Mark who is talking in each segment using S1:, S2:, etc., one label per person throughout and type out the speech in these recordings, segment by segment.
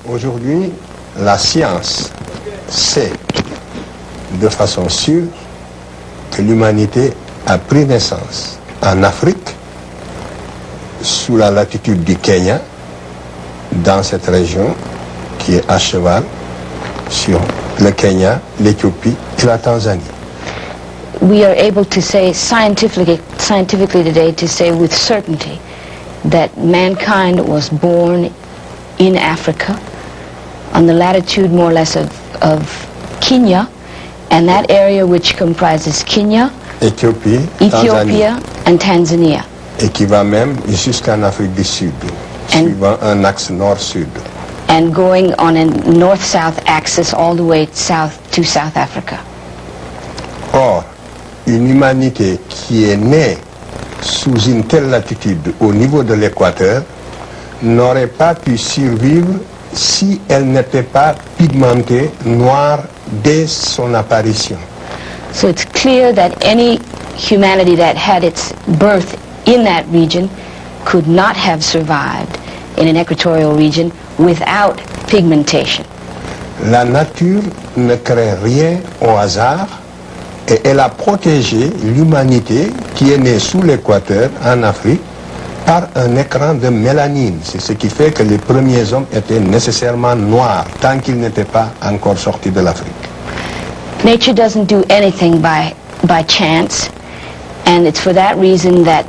S1: Aujourd'hui, la science sait de façon sûre que l'humanité a pris naissance en Afrique, sous la latitude du Kenya, dans cette région qui est à cheval sur le Kenya, l'Éthiopie et la Tanzanie.
S2: We are able to say scientifically today, to say with certainty that mankind was born in Africa, on the latitude more or less of Kenya, and that area which comprises Kenya,
S1: Éthiopie,
S2: Ethiopia, and Tanzania.
S1: Et qui va même jusqu'en Afrique du Sud, suivant un axe nord-sud.
S2: And going on a north-south axis all the way south to South Africa.
S1: Or, une humanité qui est née sous une telle latitude au niveau de l'équateur n'aurait pas pu survivre si elle n'était pas pigmentée noire dès son apparition.
S2: So it's clear that any humanity that had its birth in that region could not have survived in an equatorial region without pigmentation.
S1: La nature ne crée rien au hasard et elle a protégé l'humanité qui est née sous l'équateur en Afrique par un écran de mélanine. C'est ce qui fait que les premiers hommes étaient nécessairement noirs tant qu'ils n'étaient pas encore sortis de l'Afrique.
S2: Nature doesn't do anything by chance, and it's for that reason that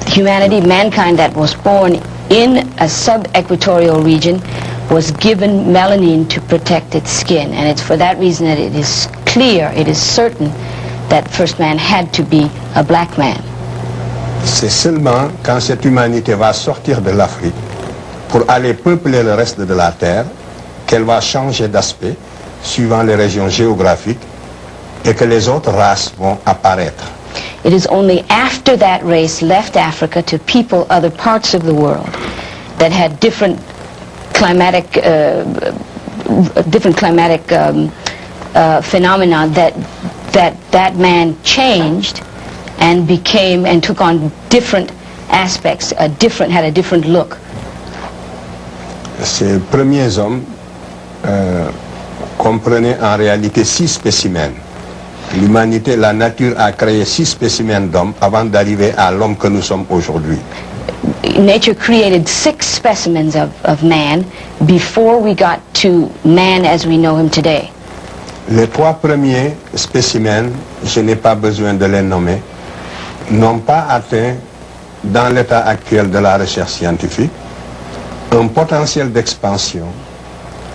S2: humanity, mankind that was born in a sub-equatorial region was given melanin to protect its skin, and it's for that reason that it is clear, it is certain that first man had to be a black man.
S1: C'est seulement quand cette humanité va sortir de l'Afrique pour aller peupler le reste de la Terre qu'elle va changer d'aspect suivant les régions géographiques et que les autres races vont apparaître.
S2: It is only after that race left Africa to people other parts of the world that had different climatic phenomena that man changed and became and took on different aspects, had a different look.
S1: Ces premiers hommes comprenaient en réalité 6 spécimens. L'humanité, la nature a créé 6 spécimens d'hommes avant d'arriver à l'homme que nous sommes aujourd'hui.
S2: Nature created 6 specimens of man before we got to man as we know him today.
S1: Les 3 premiers spécimens, je n'ai pas besoin de les nommer, n'ont pas atteint, dans l'état actuel de la recherche scientifique, un potentiel d'expansion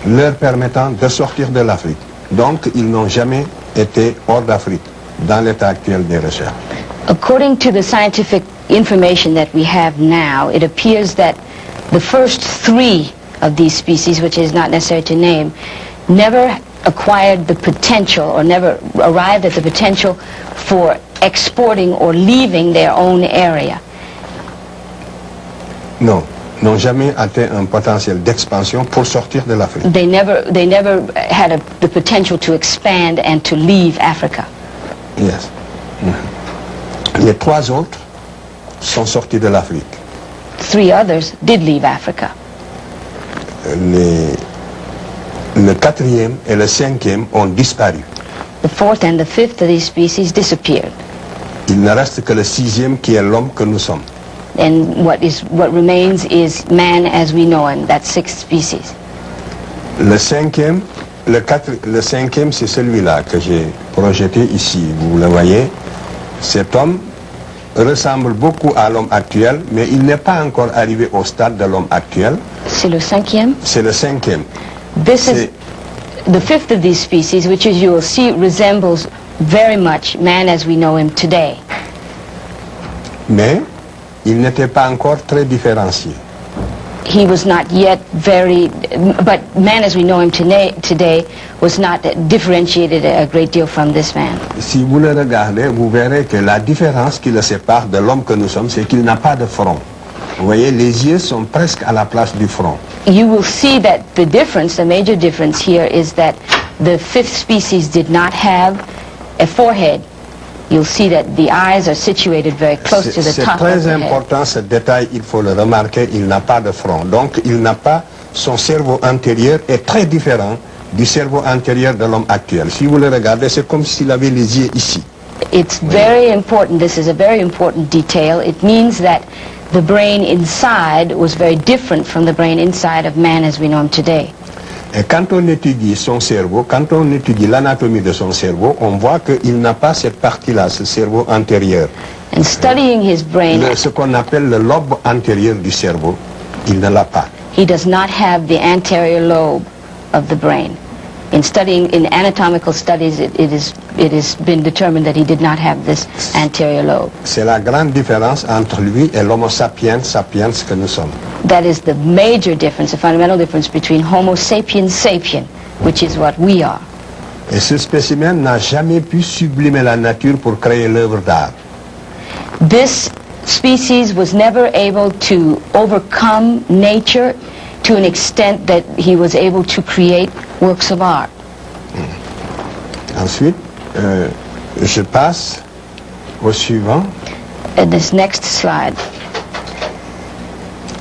S1: leur permettant de sortir de l'Afrique. Donc, ils n'ont jamais été hors d'Afrique, dans l'état actuel des recherches.
S2: According to the scientific information that we have now, it appears that the first 3 of these species, which is not necessary to name, never acquired the potential or never arrived at the potential for exporting or leaving their own area.
S1: Non, n'ont jamais atteint un potentiel d'expansion pour sortir de l'Afrique.
S2: They never had the potential to expand and to leave Africa.
S1: Yes. Les 3 autres sont sortis de l'Afrique.
S2: 3 others did leave Africa.
S1: Le 4e et le 5e ont disparu.
S2: The 4th and the 5th of these species disappeared.
S1: Il ne reste que le 6e qui est l'homme que nous sommes.
S2: And what remains is man as we know him, that 6th species.
S1: Le 5e, le 5e, c'est celui-là que j'ai projeté ici. Vous le voyez. Cet homme ressemble beaucoup à l'homme actuel, mais il n'est pas encore arrivé au stade de l'homme actuel.
S2: C'est le 5e?
S1: C'est le 5e.
S2: This is the 5th of these species, which as you will see resembles very much man as we know him today.
S1: Mais il n'était pas encore très différencié.
S2: He was not yet but man as we know him today was not differentiated a great deal from this man.
S1: Si vous le regardez, vous verrez que la différence qui le sépare de l'homme que nous sommes, c'est qu'il n'a pas de front. Vous voyez, les yeux sont presque à la place du front.
S2: You will see that the major difference here is that the 5th species did not have a forehead. You'll see that the eyes are situated very close to the top of the head.
S1: C'est très important ce détail, il faut le remarquer, il n'a pas de front. Donc il n'a pas son cerveau antérieur est très différent du cerveau antérieur de l'homme actuel. Si vous le regardez, c'est comme s'il avait les yeux ici.
S2: It's very important. This is a very important detail. It means that the brain inside was very different from the brain inside of man as we know him today.
S1: Et quand on étudie son cerveau, quand on étudie l'anatomie de son cerveau, on voit qu'il n'a pas cette partie-là, ce cerveau antérieur.
S2: And studying his brain,
S1: Ce qu'on appelle le lobe antérieur du cerveau, il ne l'a pas.
S2: he does not have the anterior lobe of the brain. In studying, in anatomical studies, it has been determined that he did not have this anterior lobe.
S1: C'est la grande différence entre lui et l'homo sapiens sapiens que nous sommes.
S2: That is the major difference, the fundamental difference between Homo sapiens sapien, which is what we are.
S1: Et ce spécimen n'a jamais pu sublimer la nature pour créer l'œuvre d'art.
S2: This species was never able to overcome nature to an extent that he was able to create works of art.
S1: Ensuite, je passe au suivant.
S2: And this next slide.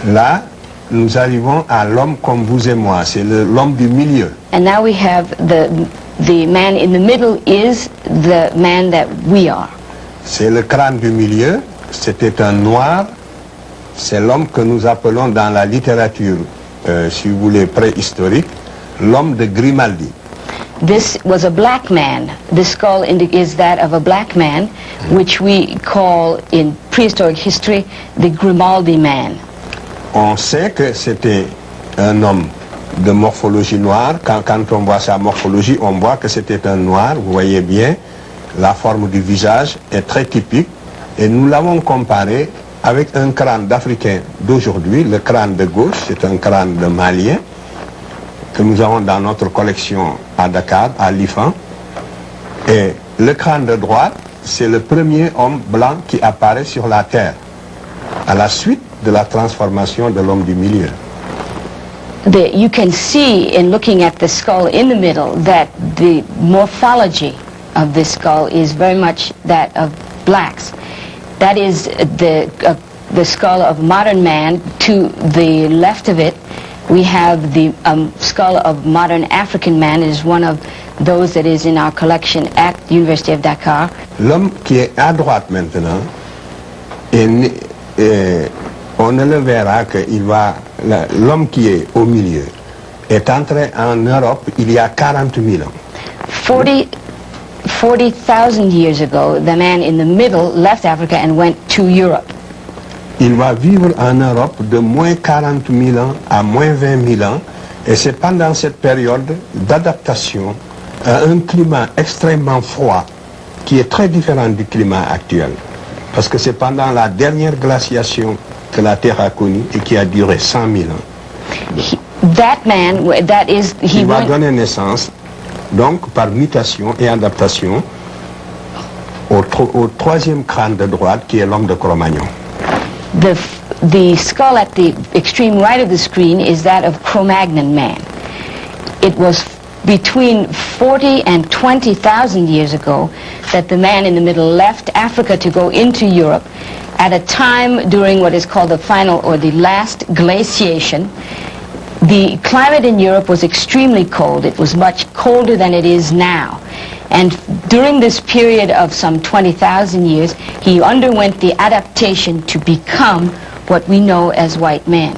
S1: Là, nous arrivons à l'homme comme vous et moi. C'est l'homme du milieu.
S2: And now we have the man in the middle is the man that we are.
S1: C'est le crâne du milieu. C'était un noir. C'est l'homme que nous appelons dans la littérature, si vous voulez, préhistorique, l'homme de Grimaldi.
S2: This was a black man. This skull is that of a black man, which we call in prehistoric history the Grimaldi man.
S1: On sait que c'était un homme de morphologie noire. Quand on voit sa morphologie, on voit que c'était un noir. Vous voyez bien, la forme du visage est très typique. Et nous l'avons comparé avec un crâne d'Africain d'aujourd'hui. Le crâne de gauche, c'est un crâne de Malien que nous avons dans notre collection à Dakar, à l'IFAN. Et le crâne de droite, c'est le premier homme blanc qui apparaît sur la Terre, à la suite de la transformation de l'homme du milieu.
S2: You can see in looking at the skull in the middle that the morphology of this skull is very much that of blacks. That is the skull of modern man. To the left of it, we have the skull of modern African man. It is one of those that is in our collection at the University of Dakar.
S1: L'homme qui est à droite maintenant, on ne le verra que l'homme qui est au milieu est entré en Europe il y a 40 000 ans.
S2: 40,000 years ago, the man in the middle left Africa and went to Europe.
S1: Il va vivre en Europe de moins 40 000 ans à moins 20 000 ans, et c'est pendant cette période d'adaptation à un climat extrêmement froid qui est très différent du climat actuel. Parce que c'est pendant la dernière glaciation que la Terre a connu et qui a duré 100 000 ans. Il va donner naissance, donc par mutation et adaptation, au troisième crâne de droite qui est l'homme de Cro-Magnon.
S2: The skull at the extreme right of the screen is that of Cro-Magnon man. It was between 40 and 20,000 years ago that the man in the middle left Africa to go into Europe at a time during what is called the final or the last glaciation. The climate in Europe was extremely cold. It was much colder than it is now. And during this period of some 20,000 years, he underwent the adaptation to become what we know as white man.